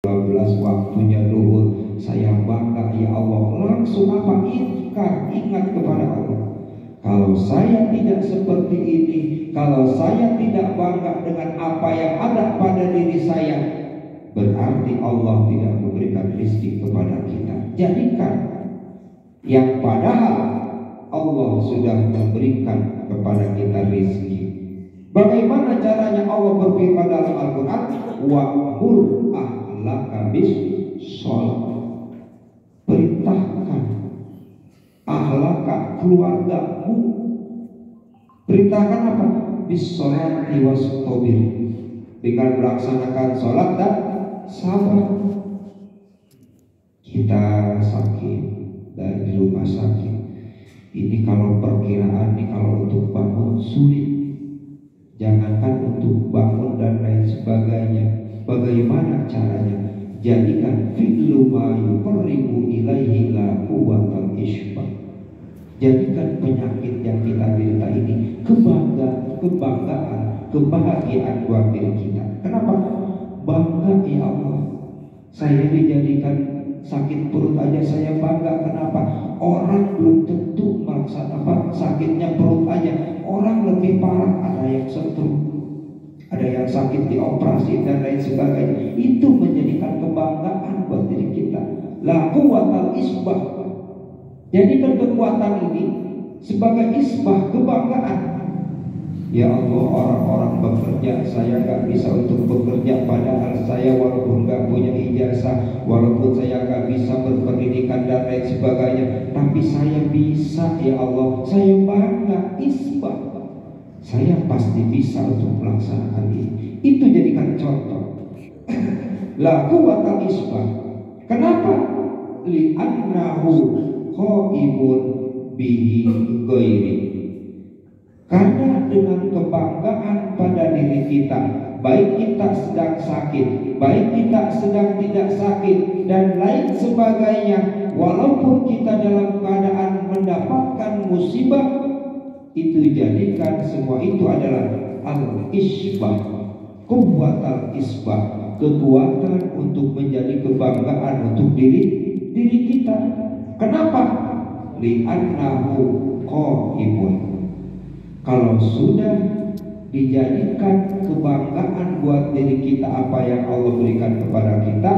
12 waktunya duhur, saya bangga ya Allah. Langsung apa? Ingat kepada Allah. Kalau saya tidak seperti ini, kalau saya tidak bangga dengan apa yang ada pada diri saya, berarti Allah tidak memberikan rezeki kepada kita. Jadikan yang padahal Allah sudah memberikan kepada kita rezeki. Bagaimana caranya? Allah berfirman dalam Al-Quran, wa'mur ahlaka bis sholat. Perintahkan ahlaka, keluargamu, perintahkan apa? Bis sholati wastabir, dengan melaksanakan sholat dan sabar. Kita sakit dari rumah sakit, ini kalau perkiraan nih, kalau untuk bangun sulit, jangankan untuk bangun dan lain sebagainya. Bagaimana caranya? Jadikan fi'lu ma yuqarribu ilaihi la quwwatal isbah. Jadikan penyakit yang kita derita ini kebanggaan, kebahagiaan buat diri kita. Kenapa? Bangga ya Allah, saya dijadikan sakit perut aja saya bangga. Kenapa? Orang belum tentu melaksanakan sakitnya perut aja, orang lebih parah, ada yang stroke, ada yang sakit dioperasi dan lain sebagainya. Itu menjadikan kebanggaan buat diri kita. La quwwatal isbah. Jadikan kekuatan ini sebagai isbah, kebanggaan. Ya Allah, orang-orang bekerja, saya gak bisa untuk bekerja, padahal saya walaupun gak punya ijazah, walaupun saya gak bisa berpendidikan dan lain sebagainya, tapi saya bisa ya Allah, saya bangga, isbah. Saya pasti bisa untuk melaksanakan ini. Itu jadikan contoh. La quwwatal isbah. Kenapa? Li'annahu qaimun bihi ghairi. Karena dengan kebanggaan pada diri kita, baik kita sedang sakit, baik kita sedang tidak sakit dan lain sebagainya, walaupun kita dalam keadaan mendapatkan musibah, itu jadikan semua itu adalah al-isbah, kuwatal isbah, kekuatan untuk menjadi kebanggaan untuk diri kita. Kenapa? Li'annahu qaimun. Kalau sudah dijadikan kebanggaan buat diri kita apa yang Allah berikan kepada kita,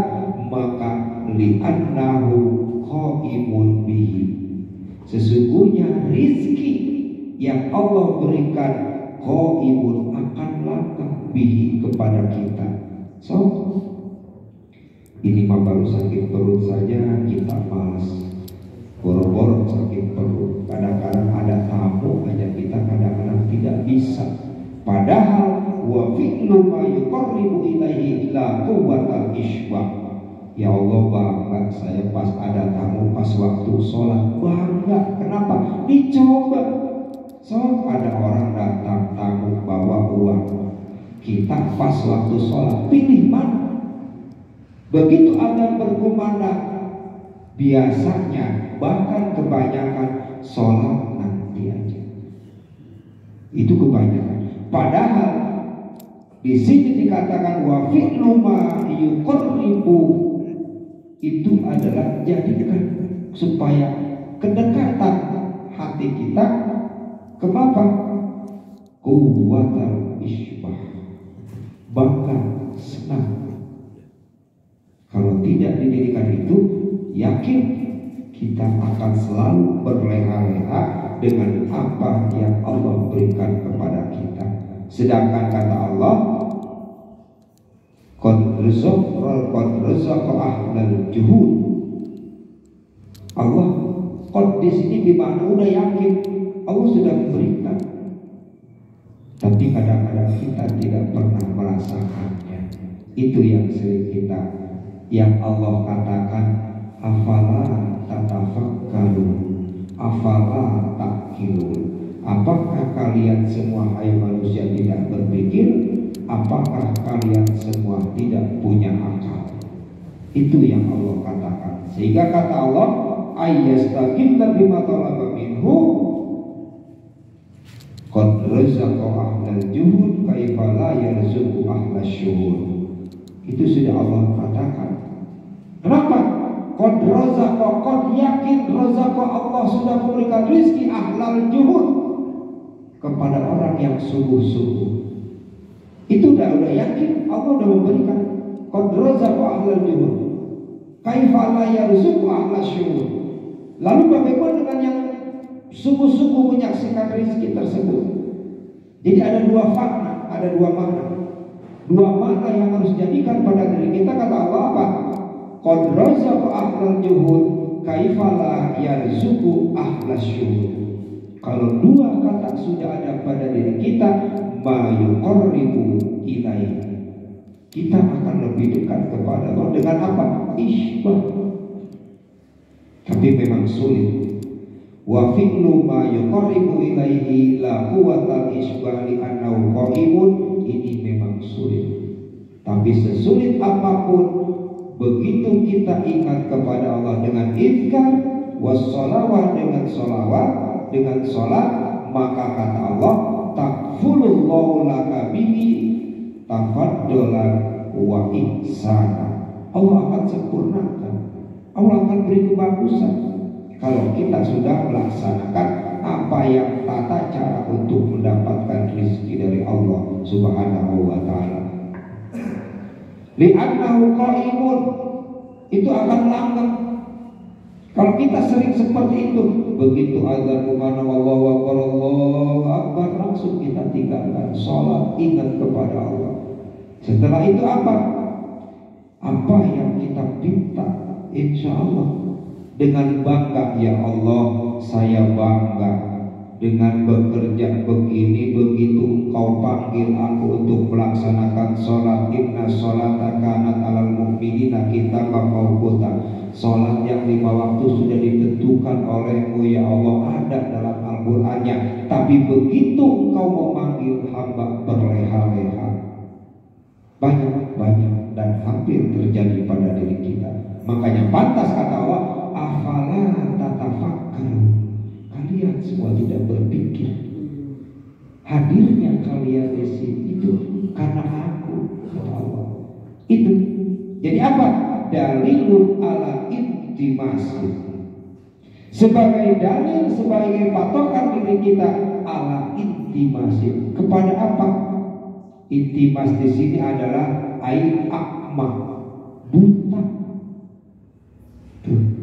maka li'annahu qaimun bihi, sesungguhnya rizki yang Allah berikan qaimun akan langkah bihi kepada kita. So, ini mah baru sakit perut saja kita malas, boro-boro sakit perut. Kadang-kadang ada tamu aja kita kadang-kadang tidak bisa. Padahal wa fi'lu ma yuqarribu ilaihi ila quwwatal isbah. Ya Allah, bangga saya pas ada tamu, pas waktu sholat bangga. Kenapa? Dicoba. So, ada orang datang tamu bawa uang, kita pas waktu sholat pilih mana? Begitu adzan berkumandang, biasanya bahkan kebanyakan sholat nanti aja. Itu kebanyakan. Padahal di sini dikatakan wa fi'lu ma yuqarribu, itu adalah jadikan supaya kedekatan hati kita kenapa? Quwwatal isbah, bangga, senang. Kalau tidak didirikan itu, yakin kita akan selalu berleha-leha dengan apa yang Allah berikan kepada kita. Sedangkan kata Allah, qad razaqa ahlal juhud. Allah qad di sini dimana udah yakin Allah sudah memberikan, tapi kadang-kadang kita tidak pernah merasakannya. Itu yang sering kita, yang Allah katakan, afala tatafakkarun, afala ta'qilun. Apakah kalian semua hai manusia tidak berpikir? Apakah kalian semua tidak punya akal? Itu yang Allah katakan. Sehingga kata Allah, ayyastaqilla bima talaba minhu qad razaqa ahlal juhud kaifa la yarzuqu ahlas syuhud. Itu sudah Allah katakan. razaqa, qad yakin razaqa, Allah sudah memberikan rizki ahlal juhud kepada orang yang sungguh-sungguh. Itu udah yakin Allah udah memberikan. Qad razaqa ahlal juhud, kaifa la yarzuqu ahlal syuhud. Lalu bagaimana dengan yang sungguh-sungguh menyaksikan rizki tersebut? Jadi ada dua makna, ada dua makna. Dua makna yang harus jadikan pada diri kita. Kata Allah apa? Qad razaqa ahlal juhud, kaifa la yarzuqu ahlal syuhud. Kalau dua kata sudah ada pada diri kita, ma yuqarribu ilaihi, kita akan lebih dekat kepada Allah. Dengan apa? Isbah. Tapi memang sulit. Wa fi'lu ma yuqarribu ilaihi la quwwatal isbah li annahu qaimun. Ini memang sulit. Tapi sesulit apapun, begitu kita ingat kepada Allah dengan izkar, wassalawat dengan sholawat, dengan sholat, maka kata Allah, takfulullahu laka bihi tafaddolan wa ihsana. Allah akan sempurnakan, Allah akan beri kebagusan kalau kita sudah melaksanakan apa yang tata cara untuk mendapatkan rezeki dari Allah Subhanahu wa ta'ala. Li'annahu qaimun, itu akan langgeng. Kalau kita sering seperti itu, begitu azan kumana Allahu akbar, langsung kita tinggalkan sholat, ingat kepada Allah. Setelah itu apa? Apa yang kita minta, insya Allah dengan bangga, ya Allah, saya bangga dengan bekerja begini, begitu Engkau panggil aku untuk melaksanakan sholat. Inna sholata kanat alal mu'minina kitaban mawquta. Sholat yang 5 waktu sudah ditentukan olehmu, ya Allah, ada dalam Al-Qur'annya. Tapi begitu Engkau memanggil hamba, berleha-leha. Banyak dan hampir terjadi pada diri kita. Makanya pantas kata Allah, afala tatafakkaru, kalian semua tidak berpikir. Hadirnya kalian di sini itu karena aku, kata Allah. Itu. Jadi apa? Dalilun ala intimasi. Sebagai dalil, sebagai patokan diri kita ala intimasi. Kepada apa? Intimas di sini adalah ain akma, buta.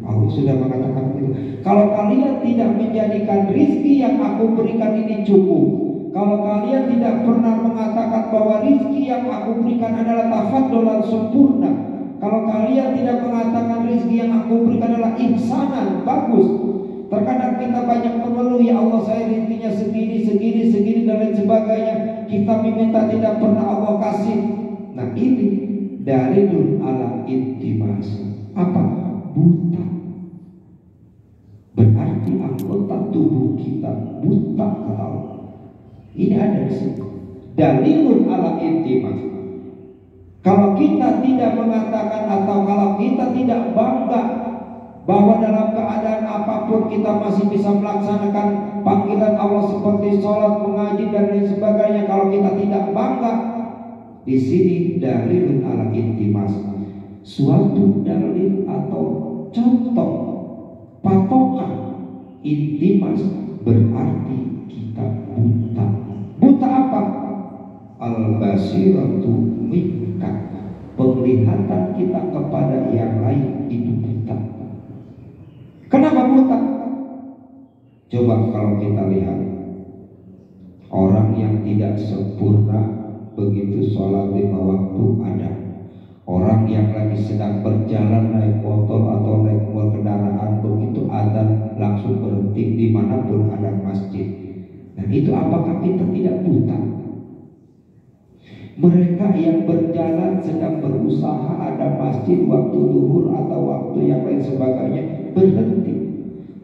Allah sudah mengatakan itu. Kalau kalian tidak menjadikan rizki yang aku berikan ini cukup, kalau kalian tidak pernah mengatakan bahwa rizki yang aku berikan adalah tafaddolan sempurna, kalau kalian tidak mengatakan rizki yang aku berikan adalah ihsanan, bagus. Terkadang kita banyak mengeluh, ya Allah saya rizkinya segini dan lain sebagainya. Kita meminta tidak pernah Allah kasih. Nah ini dalilun ala intimasi. Apa? Buta. Berarti anggota tubuh kita buta, kata Allah. Ini ada di sini. Dalilun ala intimasi. Kalau kita tidak mengatakan atau kalau kita tidak bangga bahwa dalam keadaan apapun kita masih bisa melaksanakan panggilan Allah seperti sholat, mengaji dan lain sebagainya, kalau kita tidak bangga, di sini dalilun ala intimas, suatu dalil atau contoh patokan intimas, berarti kita buta. Buta apa? Al-basiratu minka, penglihatan kita kepada yang lain itu buta. Kenapa buta? Coba kalau kita lihat orang yang tidak sempurna, begitu sholat 5 waktu ada. Orang yang lagi sedang berjalan naik motor atau naik kendaraan, begitu azan langsung berhenti dimanapun ada masjid. Dan itu apakah kita tidak buta? Mereka yang berjalan sedang berusaha ada masjid waktu zuhur atau waktu yang lain sebagainya, berhenti.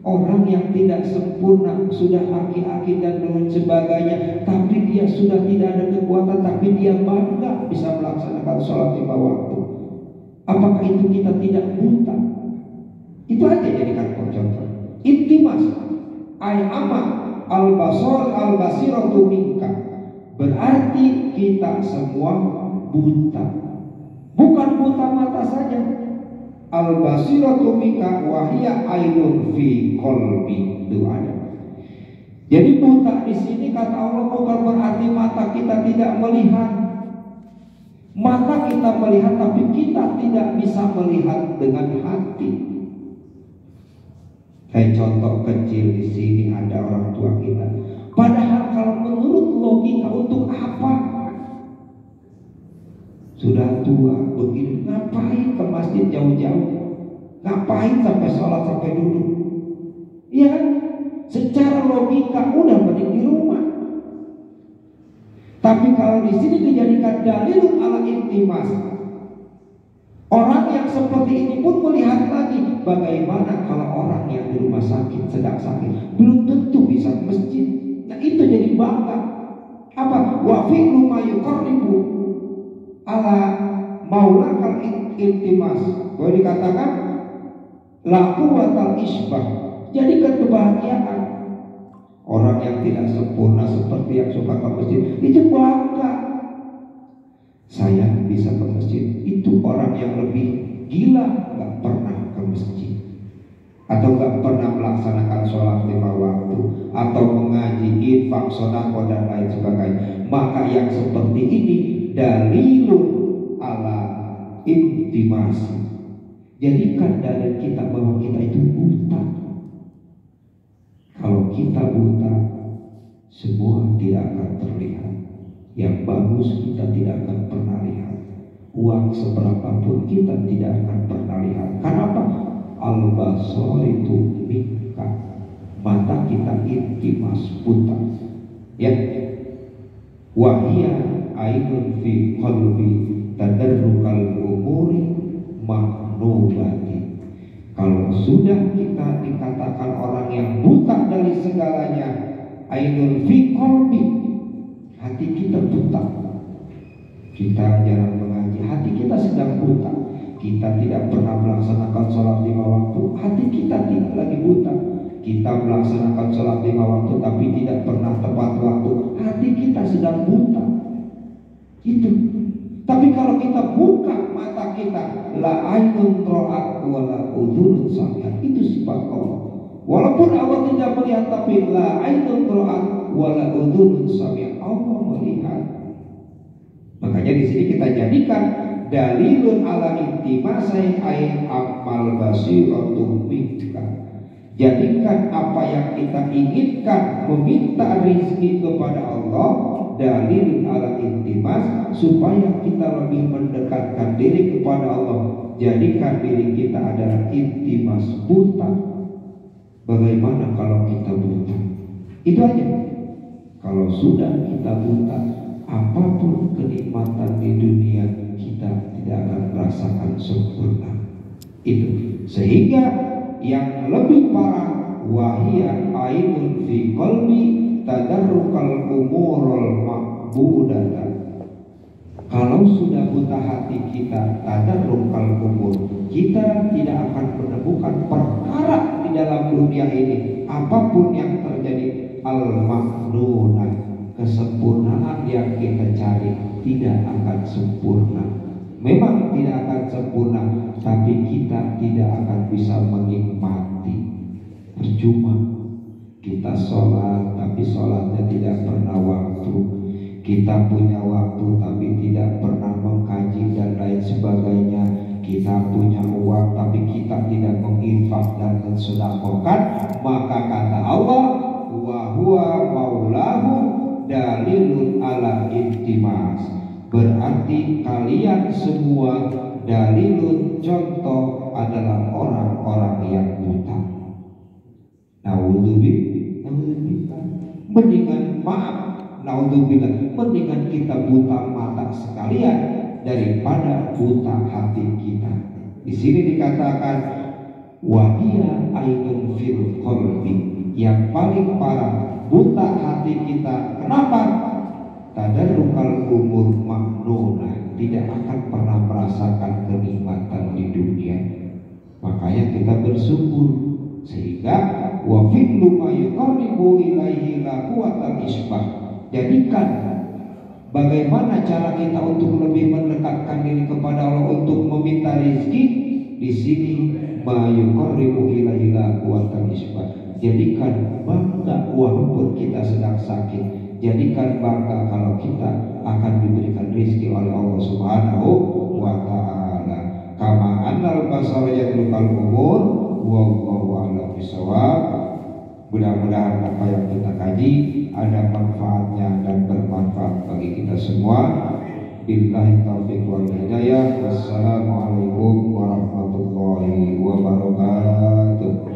Orang yang tidak sempurna, sudah aki-aki dan lain sebagainya, tapi dia sudah tidak ada kekuatan, tapi dia bangga bisa melaksanakan sholat 5 waktu. Apakah itu kita tidak buta? Itu aja jadikan contoh. Intimas ay ama al-basar al-basiratu minka, berarti kita semua buta. Bukan buta mata saja, Al-basiratu mika wahia ainun fi qalbi. Itu ada. Jadi buta di sini kata Allah bukan berarti mata kita tidak melihat. Mata kita melihat tapi kita tidak bisa melihat dengan hati. Kayak contoh kecil di sini ada orang tua kita. Padahal kalau menurut logika untuk apa? Sudah tua begini, ngapain ke masjid jauh-jauh? Ngapain sampai sholat sampai duduk? Iya kan? Secara logika udah mending di rumah. Tapi kalau di sini dijadikan dalil ala intimas, orang yang seperti ini pun melihat lagi. Bagaimana kalau orang yang di rumah sakit sedang sakit belum tentu bisa ke masjid. Nah itu jadi bangga. Apa? Wa fi'lu ma yuqarribu ala maulakal intimas. Boleh dikatakan la quwwatal isbah. Jadi kebahagiaan. Orang yang tidak sempurna seperti yang suka ke masjid itu bangga. Saya bisa ke masjid. Itu orang yang lebih gila, gak pernah ke masjid atau gak pernah melaksanakan sholat 5 waktu atau mengaji, infak, sedekah dan lain sebagainya. Maka yang seperti ini dalilun ala intimasi. Jadikan dalil kita bahwa kita itu buta. Kalau kita buta, semua tidak akan terlihat. Yang bagus kita tidak akan pernah lihat. Uang seberapapun kita tidak akan pernah lihat. Kenapa? Al-basar itu mika. Mata kita intimas buta. Ya. Wahia ainun fi qalbi tadarrukal umuri maknubati. Kalau sudah kita dikatakan orang yang buta dari segalanya, ainun fi qalbi, hati kita buta. Kita jarang mengaji, hati kita sedang buta. Kita tidak pernah melaksanakan sholat 5 waktu, hati kita tidak lagi buta. Kita melaksanakan sholat 5 waktu tapi tidak pernah tepat waktu, hati kita sedang buta. Itu. Tapi kalau kita buka mata kita, la ainun ra'at wa la udhunun sami'at, itu sifat Allah. Walaupun Allah tidak melihat, tapi la ainun ra'at wa la udhunun sami'at, Allah melihat. Makanya di sini kita jadikan dalilun ala intimasai ay amal basiratu minka. Jadikan apa yang kita inginkan, meminta rezeki kepada Allah, dalil ala intimas, supaya kita lebih mendekatkan diri kepada Allah. Jadikan diri kita adalah intimas buta. Bagaimana kalau kita buta? Itu aja. Kalau sudah kita buta, apapun kenikmatan di dunia kita tidak akan merasakan sempurna. Itu sehingga yang lebih parah, wahia ainun fi qalbi tadarrukal umurul ma'budata. Kalau sudah buta hati kita, tadarrukal umur, kita tidak akan menemukan perkara di dalam dunia ini. Apapun yang terjadi, al-ma'nunah, kesempurnaan yang kita cari tidak akan sempurna. Memang tidak akan sempurna, tapi kita tidak akan bisa menikmati. Percuma kita sholat, tapi sholatnya tidak pernah waktu. Kita punya waktu, tapi tidak pernah mengkaji dan lain sebagainya. Kita punya uang, tapi kita tidak menginfak dan mensedekahkan. Maka kata Allah, wa huwa maulahu dalilun ala intimas. Berarti kalian semua dalilun, contoh adalah orang-orang yang buta. Naudzubillah, mendingan maaf, naudzubillah, mendingan kita buta mata sekalian daripada buta hati kita. Di sini dikatakan wahia ainun fil qalbi, yang paling parah buta hati kita. Kenapa? Tadarrukal umur maknunah, tidak akan pernah merasakan kenikmatan di dunia. Makanya kita bersyukur, sehingga wa fi'lu ma yuqarribu ilaihi la quwwatal isbah. Jadikan bagaimana cara kita untuk lebih mendekatkan diri kepada Allah, untuk meminta rezeki. Di di sini mayuqarribu ilaila quwatan isbat. Jadikan bangga walaupun kita sedang sakit. Jadikan bangga kalau kita akan diberikan rezeki oleh Allah Subhanahu wa taala. Kama annal basara yadrukal umur wallahu a'lam bishawab. Mudah-mudahan apa yang kita kaji ada manfaatnya dan bermanfaat bagi kita semua. Billahi taufiq wal hidayah. Wassalamualaikum warahmatullahi wabarakatuh.